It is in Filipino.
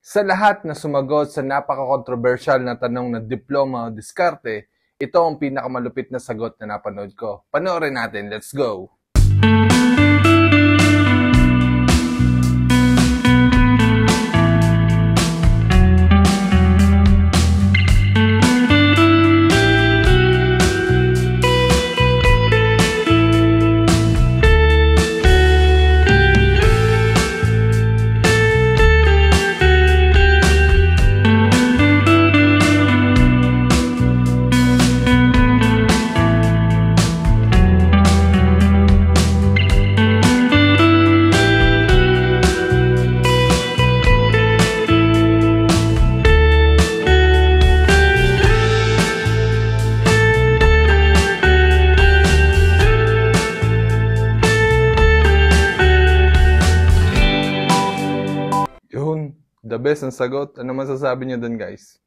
Sa lahat na sumagot sa napaka-controversial na tanong na diploma o diskarte, ito ang pinakamalupit na sagot na napanood ko. Panoorin natin, let's go! Yun, the best ang sagot. Ano masasabi niyo dun, guys?